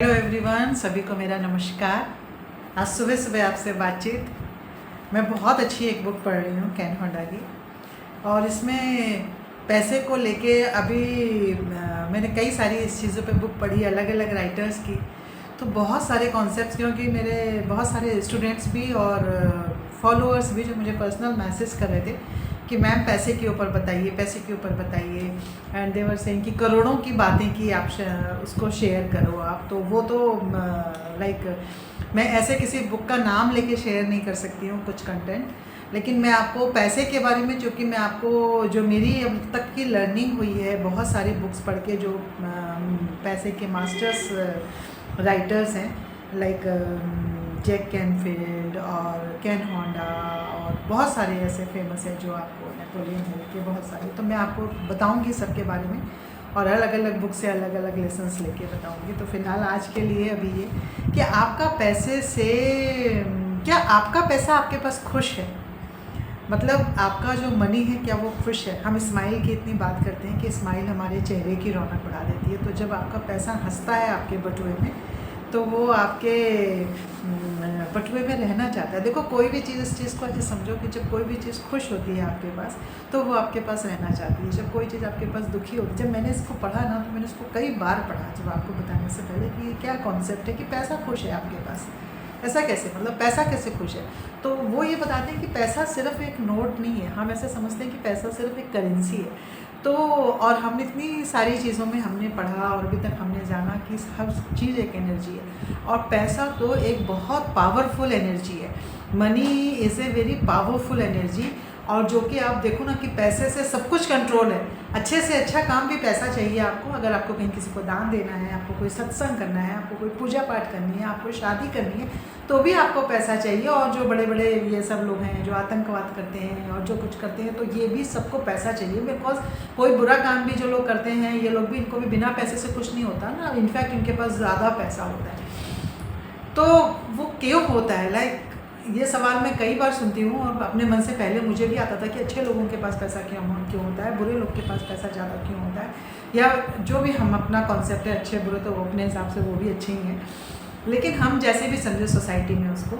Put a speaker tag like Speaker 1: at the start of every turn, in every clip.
Speaker 1: Hello everyone, सभी को मेरा नमस्कार। आज सुबह सुबह आपसे बातचीत। मैं बहुत अच्छी एक बुक पढ़ रही हूँ केन होंडा की, और इसमें पैसे को लेके अभी मैंने कई सारी इस चीज़ों पे बुक पढ़ी, अलग अलग राइटर्स की। तो बहुत सारे कॉन्सेप्ट्स, क्योंकि मेरे बहुत सारे स्टूडेंट्स भी और फॉलोअर्स भी जो मुझे पर्सनल मैसेज कर रहे थे कि मैम पैसे के ऊपर बताइए, पैसे के ऊपर बताइए। एंड देवर सेइंग कि करोड़ों की बातें की आप उसको शेयर करो आप। तो वो तो लाइक मैं ऐसे किसी बुक का नाम लेके शेयर नहीं कर सकती हूँ कुछ कंटेंट, लेकिन मैं आपको पैसे के बारे में, चूँकि मैं आपको जो मेरी अब तक की लर्निंग हुई है बहुत सारी बुक्स पढ़ के, जो पैसे के मास्टर्स राइटर्स हैं, लाइक जैक कैनफील्ड और केन होंडा, और बहुत सारे ऐसे फेमस हैं जो आपको, नेपोलियन हिल के बहुत सारे। तो मैं आपको बताऊंगी सबके बारे में, और अलग अलग बुक से अलग अलग लेसन्स लेके बताऊंगी। तो फिलहाल आज के लिए अभी ये कि आपका पैसे से, क्या आपका पैसा आपके पास खुश है? मतलब आपका जो मनी है, क्या वो खुश है? हम स्माइल की इतनी बात करते हैं कि स्माइल हमारे चेहरे की रौनक बढ़ा देती है। तो जब आपका पैसा हंसता है आपके बटुए में, तो वो आपके बटुए में रहना चाहता है। देखो, कोई भी चीज़, इस चीज़ को ऐसे समझो कि जब कोई भी चीज़ खुश होती है आपके पास, तो वो आपके पास रहना चाहती है। जब कोई चीज़ आपके पास दुखी होती है, जब मैंने इसको पढ़ा ना, तो मैंने इसको कई बार पढ़ा, जब आपको बताने से पहले, कि ये क्या कॉन्सेप्ट है कि पैसा खुश है आपके पास। ऐसा कैसे, मतलब पैसा कैसे खुश है? तो वो ये बताते हैं कि पैसा सिर्फ एक नोट नहीं है। हम ऐसे समझते हैं कि पैसा सिर्फ एक करेंसी है। तो और हमने इतनी सारी चीज़ों में हमने पढ़ा, और अभी तक हमने जाना कि हर चीज़ एक एनर्जी है, और पैसा तो एक बहुत पावरफुल एनर्जी है। Money is a very powerful energy. और जो कि आप देखो ना कि पैसे से सब कुछ कंट्रोल है। अच्छे से अच्छा काम भी पैसा चाहिए आपको। अगर आपको कहीं किसी को दान देना है, आपको कोई सत्संग करना है, आपको कोई पूजा पाठ करनी है, आपको शादी करनी है, तो भी आपको पैसा चाहिए। और जो बड़े बड़े ये सब लोग हैं जो आतंकवाद करते हैं और जो कुछ करते हैं, तो ये भी सबको पैसा चाहिए। बिकॉज कोई बुरा काम भी जो लोग करते हैं, ये लोग भी, इनको भी बिना पैसे से कुछ नहीं होता ना। इनफैक्ट इनके पास ज़्यादा पैसा होता है। तो वो क्यों होता है? लाइक ये सवाल मैं कई बार सुनती हूँ, और अपने मन से पहले मुझे भी आता था कि अच्छे लोगों के पास पैसा क्यों होता है, बुरे लोग के पास पैसा ज़्यादा क्यों होता है, या जो भी हम अपना कॉन्सेप्ट है अच्छे बुरे, तो वो अपने हिसाब से वो भी अच्छे ही हैं। लेकिन हम जैसे भी समझे सोसाइटी में उसको,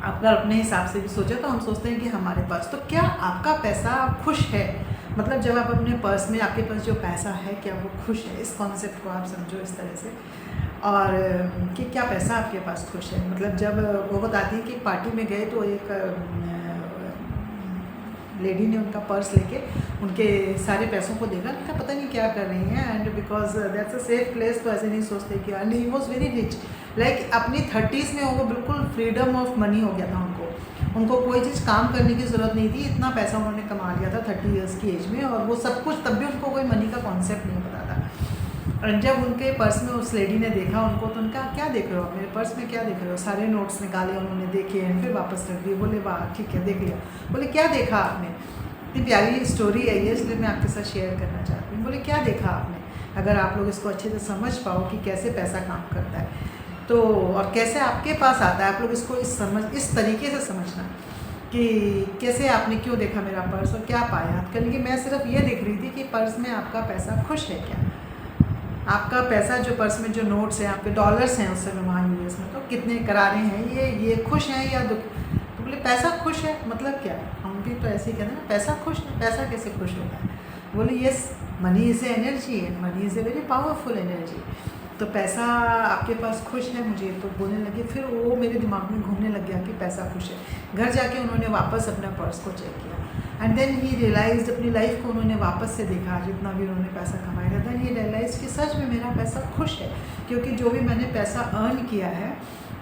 Speaker 1: अगर अपने हिसाब से भी सोचे, तो हम सोचते हैं कि हमारे पास, तो क्या आपका पैसा खुश है? मतलब जब आप अपने पर्स में, आपके पास जो पैसा है, क्या वो खुश है? इस कॉन्सेप्ट को आप समझो इस तरह से। और कि क्या पैसा आपके पास खुश है? मतलब जब वो बताती है कि पार्टी में गए, तो एक लेडी ने उनका पर्स लेके उनके सारे पैसों को देखा, था पता नहीं क्या कर रही हैं। And because that's a safe place, तो ऐसे नहीं सोचते कि, and he was very rich, like अपनी 30s में वो बिल्कुल फ्रीडम ऑफ मनी हो गया था उनको कोई चीज़ काम करने की ज़रूरत नहीं थी। इतना पैसा उन्होंने कमा लिया था 30 ईयर्स की एज में, और वो सब कुछ, तब भी उनको कोई मनी का कॉन्सेप्ट नहीं पता था। और जब उनके पर्स में उस लेडी ने देखा उनको, तो उनका, क्या देख रहे हो आप मेरे पर्स में, क्या देख रहे हो? सारे नोट्स निकाले उन्होंने, देखे, एंड फिर वापस रख दिए। बोले वाह ठीक है, देख लिया। बोले क्या देखा आपने? इतनी प्यारी स्टोरी है ये, इसलिए मैं आपके साथ शेयर करना चाहती हूँ। बोले क्या देखा आपने? अगर आप लोग इसको अच्छे से समझ पाओ कि कैसे पैसा काम करता है, तो और कैसे आपके पास आता है, आप लोग इसको इस तरीके से समझना कि कैसे आपने क्यों देखा मेरा पर्स और क्या पाया। क्योंकि मैं सिर्फ ये देख रही थी कि पर्स में आपका पैसा खुश है क्या? आपका पैसा जो पर्स में जो नोट्स हैं, आपके डॉलर्स हैं उस समय वहाँ यूएस में, तो कितने करारे हैं, ये खुश हैं या दुख? तो बोले पैसा खुश है, मतलब क्या? हम भी तो ऐसे ही कहते हैं ना, पैसा खुश है। पैसा कैसे खुश होता है? बोले yes, money is a energy है, money is a very powerful energy. तो पैसा आपके पास खुश है, मुझे तो बोलने लगे। फिर वो मेरे दिमाग में घूमने लग गया कि पैसा खुश है। घर जाके उन्होंने वापस अपना पर्स को चेक किया, एंड देन ही रियलाइज्ड, अपनी लाइफ को उन्होंने वापस से देखा, जितना भी उन्होंने पैसा कमाया था। देन ही रियलाइज कि सच में मेरा पैसा खुश है, क्योंकि जो भी मैंने पैसा अर्न किया है,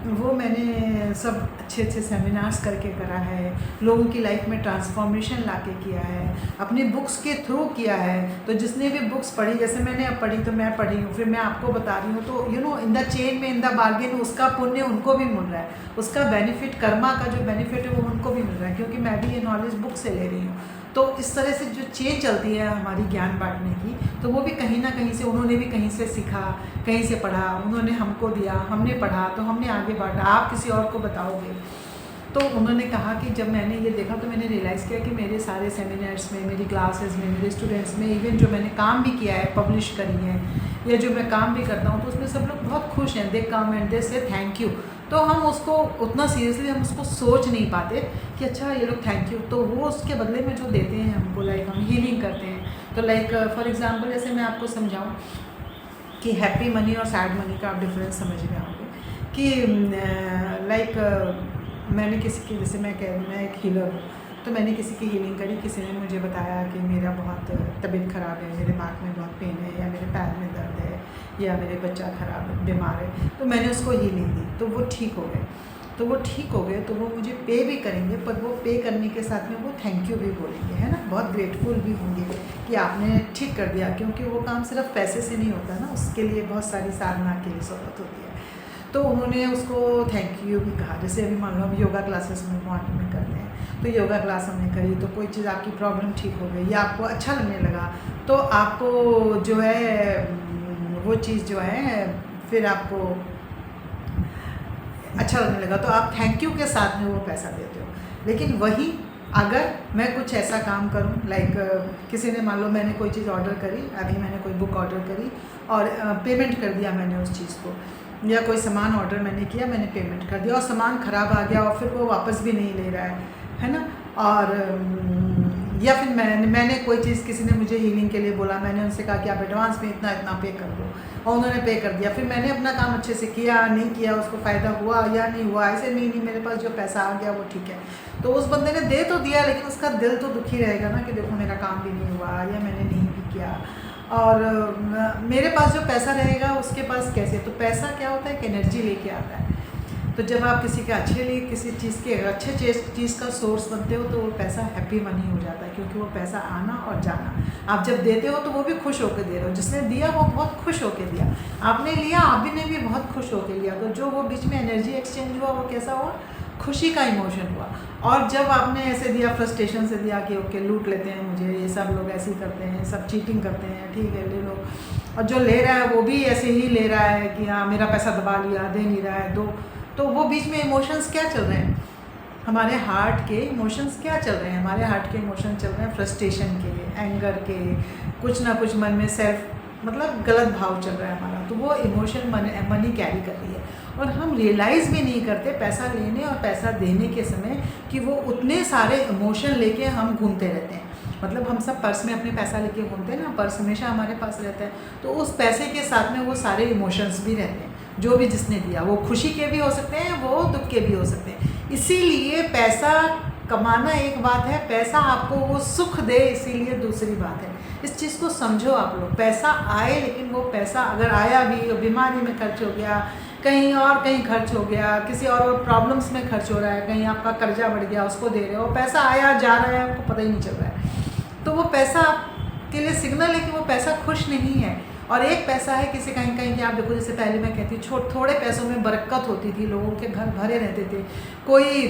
Speaker 1: वो मैंने सब अच्छे अच्छे सेमिनार्स करके करा है, लोगों की लाइफ में ट्रांसफॉर्मेशन लाके किया है, अपनी बुक्स के थ्रू किया है। तो जिसने भी बुक्स पढ़ी, जैसे मैंने अब पढ़ी, तो मैं पढ़ी हूँ, फिर मैं आपको बता रही हूँ, तो you know in the chain में, इन द बार्गेन, उसका पुण्य उनको भी मिल रहा है, उसका बेनिफिट, कर्मा का जो बेनिफिट है वो उनको भी मिल रहा है, क्योंकि मैं भी ये नॉलेज बुक से ले रही हूँ। तो इस तरह से जो चेन चलती है हमारी ज्ञान बांटने की, तो वो भी कहीं ना कहीं से, उन्होंने भी कहीं से सीखा, कहीं से पढ़ा, उन्होंने हमको दिया, हमने पढ़ा, तो हमने आगे बांटा, आप किसी और को बताओगे। तो उन्होंने कहा कि जब मैंने ये देखा तो मैंने रियलाइज़ किया कि मेरे सारे सेमिनार्स में, मेरी क्लासेस में, मेरे स्टूडेंट्स में, इवन जो मैंने काम भी किया है, पब्लिश करी है, या जो मैं काम भी करता हूँ, तो उसमें सब लोग बहुत खुश हैं। दे कम एंड दे से थैंक यू। तो हम उसको उतना सीरियसली हम उसको सोच नहीं पाते कि अच्छा ये लोग थैंक यू, तो वो उसके बदले में जो देते हैं हमको, लाइक हम हीलिंग करते हैं। तो लाइक फॉर एग्जांपल जैसे मैं आपको समझाऊं कि हैप्पी मनी और सैड मनी का आप डिफरेंस समझ में आओगे कि लाइक मैंने किसी की, जैसे मैं एक हीलर हूँ, तो मैंने किसी की हीलिंग करी। किसी ने मुझे बताया कि मेरा बहुत तबीयत ख़राब है, मेरे दिमाग में बहुत पेन है, या मेरे पैर में दर्द है, या मेरे बच्चा ख़राब है, बीमार है, तो मैंने उसको हीलिंग दी, तो वो ठीक हो गए। तो वो ठीक हो गए तो वो मुझे पे भी करेंगे, पर वो पे करने के साथ में वो थैंक यू भी बोलेंगे, है ना, बहुत ग्रेटफुल भी होंगे कि आपने ठीक कर दिया। क्योंकि वो काम सिर्फ पैसे से नहीं होता ना, उसके लिए बहुत सारी साधना की ज़रूरत होती है। तो उन्होंने उसको थैंक यू भी कहा। जैसे अभी मान लो हम योगा क्लासेस में मॉर्निंग में करते हैं, तो योगा क्लास हमने करी, तो कोई चीज़ आपकी प्रॉब्लम ठीक हो गई या आपको अच्छा लगने लगा, तो आपको जो है वो चीज़ जो है फिर आपको अच्छा लगने लगा, तो आप थैंक यू के साथ में वो पैसा देते हो। लेकिन वही अगर मैं कुछ ऐसा काम करूं, लाइक किसी ने, मान लो मैंने कोई चीज़ ऑर्डर करी, अभी मैंने कोई बुक ऑर्डर करी और पेमेंट कर दिया मैंने उस चीज़ को, या कोई सामान ऑर्डर मैंने किया, मैंने पेमेंट कर दिया और सामान ख़राब आ गया और फिर वो वापस भी नहीं ले रहा है ना। और या फिर मैंने कोई चीज़, किसी ने मुझे हीलिंग के लिए बोला, मैंने उनसे कहा कि आप एडवांस में इतना इतना पे कर दो, और उन्होंने पे कर दिया। फिर मैंने अपना काम अच्छे से किया, नहीं किया, उसको फ़ायदा हुआ या नहीं हुआ, ऐसे नहीं मेरे पास जो पैसा आ गया वो ठीक है। तो उस बंदे ने दे तो दिया, लेकिन उसका दिल तो दुखी रहेगा ना कि देखो मेरा काम भी नहीं हुआ या मैंने नहीं भी किया। और मेरे पास जो पैसा रहेगा उसके पास कैसे, तो पैसा क्या होता है, एक एनर्जी लेके आता है। तो जब आप किसी के अच्छे लिए, किसी चीज़ के अच्छे चीज़ का सोर्स बनते हो, तो वो पैसा हैप्पी मनी हो जाता है। क्योंकि वो पैसा आना और जाना, आप जब देते हो तो वो भी खुश होकर दे रहे हो, जिसने दिया वो बहुत खुश होकर दिया, आपने लिया, आप भी बहुत खुश होकर लिया। तो जो वो बीच में एनर्जी एक्सचेंज हुआ वो कैसा हुआ, खुशी का इमोशन हुआ। और जब आपने ऐसे दिया, फ्रस्ट्रेशन से दिया कि ओके लूट लेते हैं मुझे, ये सब लोग ऐसे ही करते हैं, सब चीटिंग करते हैं, ठीक है ले लो, और जो ले रहा है वो भी ऐसे ही ले रहा है कि हाँ मेरा पैसा दबा लिया, दे नहीं रहा है, दो। तो वो बीच में इमोशंस क्या चल रहे हैं, हमारे हार्ट के इमोशंस क्या चल रहे हैं, हमारे हार्ट के इमोशन चल रहे हैं फ्रस्ट्रेशन के, एंगर के, कुछ ना कुछ मन में मतलब गलत भाव चल रहा है हमारा। तो वो इमोशन मनी कैरी कर रही है, और हम रियलाइज़ भी नहीं करते पैसा लेने और पैसा देने के समय कि वो उतने सारे इमोशन लेके हम घूमते रहते हैं। मतलब हम सब पर्स में अपने पैसा लेके घूमते हैं ना, पर्स हमेशा हमारे पास रहता है, तो उस पैसे के साथ में वो सारे इमोशंस भी रहते हैं, जो भी जिसने दिया, वो खुशी के भी हो सकते हैं, वो दुख के भी हो सकते हैं। इसीलिए पैसा कमाना एक बात है, पैसा आपको वो सुख दे इसीलिए दूसरी बात है। इस चीज़ को समझो आप लोग, पैसा आए, लेकिन वो पैसा अगर आया भी, बीमारी में खर्च हो गया, कहीं खर्च हो गया, किसी और प्रॉब्लम्स में खर्च हो रहा है, कहीं आपका कर्जा बढ़ गया उसको दे रहे हो, पैसा आया जा रहा है, आपको पता ही नहीं चल रहा है। तो वो पैसा आपके लिए सिग्नल है कि वो पैसा खुश नहीं है। और एक पैसा है किसी कहीं कि आप देखो, जैसे पहले मैं कहती थोड़े पैसों में बरकत होती थी, लोगों के घर भरे रहते थे, कोई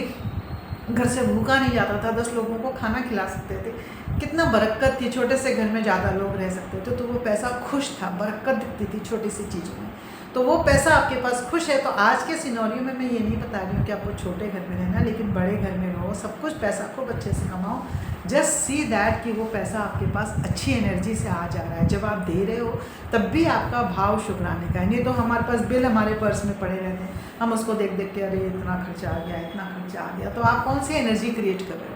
Speaker 1: घर से भूखा नहीं जाता था, 10 लोगों को खाना खिला सकते थे, कितना बरकत थी, छोटे से घर में ज़्यादा लोग रह सकते थे। तो वो पैसा खुश था, बरकत दिखती थी छोटी सी चीज़ों में, तो वो पैसा आपके पास खुश है। तो आज के सिनेरियो में मैं ये नहीं बता रही हूँ कि आपको छोटे घर में रहना, लेकिन बड़े घर में रहो, सब कुछ पैसा खूब अच्छे से कमाओ, जस्ट सी दैट कि वो पैसा आपके पास अच्छी एनर्जी से आ जा रहा है। जब आप दे रहे हो तब भी आपका भाव शुक्राने का है, नहीं तो हमारे पास बिल हमारे पर्स में पड़े रहते हैं, हम उसको देख देख के अरे इतना खर्चा आ गया, इतना खर्चा आ गया, तो आप कौन सी एनर्जी क्रिएट कर रहे हो।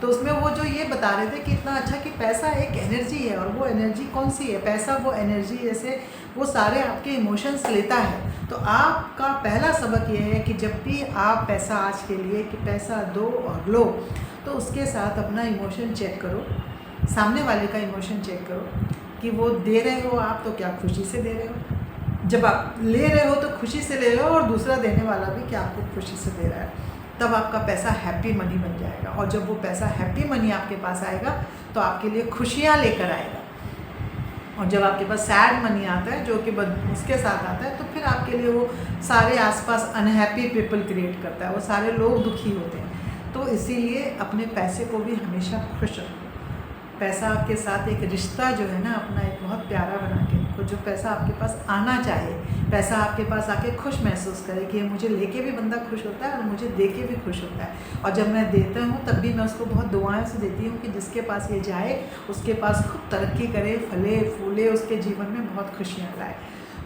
Speaker 1: तो उसमें वो जो ये बता रहे थे कि इतना अच्छा कि पैसा एक एनर्जी है, और वो एनर्जी कौन सी है, पैसा वो एनर्जी जैसे वो सारे आपके इमोशंस लेता है। तो आपका पहला सबक ये है कि जब भी आप पैसा आज के लिए कि पैसा दो और लो, तो उसके साथ अपना इमोशन चेक करो, सामने वाले का इमोशन चेक करो कि वो दे रहे हो आप तो क्या खुशी से दे रहे हो, जब आप ले रहे हो तो खुशी से ले लो, और दूसरा देने वाला भी क्या आपको खुशी से दे रहा है, तब आपका पैसा हैप्पी मनी बन जाएगा। और जब वो पैसा हैप्पी मनी आपके पास आएगा तो आपके लिए खुशियाँ लेकर आएगा। और जब आपके पास सैड मनी आता है जो कि उसके साथ आता है, तो फिर आपके लिए वो सारे आसपास अनहैप्पी पीपल क्रिएट करता है, वो सारे लोग दुखी होते हैं। तो इसीलिए अपने पैसे को भी हमेशा खुश रखो, पैसा के साथ एक रिश्ता जो है ना अपना एक बहुत प्यारा बना के वो जो पैसा आपके पास आना चाहिए, पैसा आपके पास आके खुश महसूस करे कि मुझे लेके भी बंदा खुश होता है और मुझे दे के भी खुश होता है। और जब मैं देता हूँ तब भी मैं उसको बहुत दुआएं से देती हूँ कि जिसके पास ये जाए उसके पास खूब तरक्की करे, फले फूले, उसके जीवन में बहुत खुशियाँ लाए।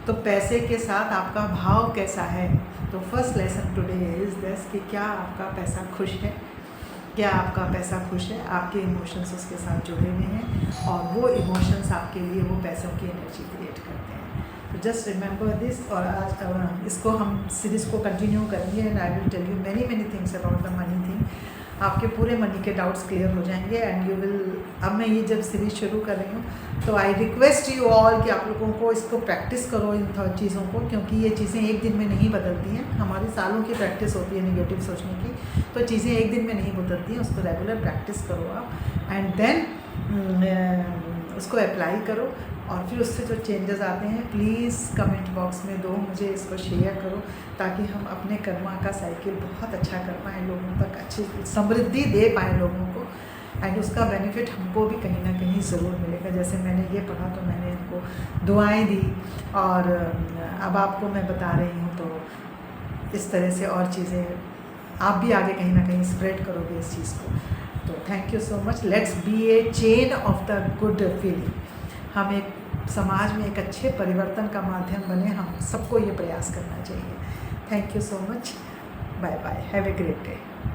Speaker 1: तो पैसे के साथ आपका भाव कैसा है? तो first lesson today is this कि क्या आपका पैसा खुश है, क्या आपका पैसा खुश है, आपके इमोशंस उसके साथ जुड़े हुए हैं और वो इमोशंस आपके लिए वो पैसों की एनर्जी क्रिएट करते हैं। तो जस्ट रिमेंबर दिस। और आज इसको हम सीरीज़ को कंटिन्यू करेंगे and I will tell you many things about the money thing. आपके पूरे मनी के डाउट्स क्लियर हो जाएंगे एंड यू विल। अब मैं ये जब सीरीज़ शुरू कर रही हूँ तो आई रिक्वेस्ट यू ऑल कि आप लोगों को इसको प्रैक्टिस करो इन चीज़ों को, क्योंकि ये चीज़ें एक दिन में नहीं बदलती हैं। हमारी सालों की प्रैक्टिस होती है नेगेटिव सोचने की, तो चीज़ें एक दिन में नहीं बदलती हैं। उसको रेगुलर प्रैक्टिस करो आप एंड देन उसको अप्लाई करो और फिर उससे जो चेंजेस आते हैं प्लीज़ कमेंट बॉक्स में दो, मुझे इसको शेयर करो ताकि हम अपने कर्मा का साइकिल बहुत अच्छा कर पाएँ, लोगों तक अच्छी समृद्धि दे पाएँ लोगों को एंड उसका बेनिफिट हमको भी कहीं ना कहीं ज़रूर मिलेगा। जैसे मैंने ये पढ़ा तो मैंने इनको दुआएं दी और अब आपको मैं बता रही हूँ, तो इस तरह से और चीज़ें आप भी आगे कहीं ना कहीं स्प्रेड करोगे इस चीज़ को। तो thank you so much. Let's be A chain of the good feeling. हम एक समाज में एक अच्छे परिवर्तन का माध्यम बने, हम सबको ये प्रयास करना चाहिए। Thank you so much. Bye bye. Have a great day.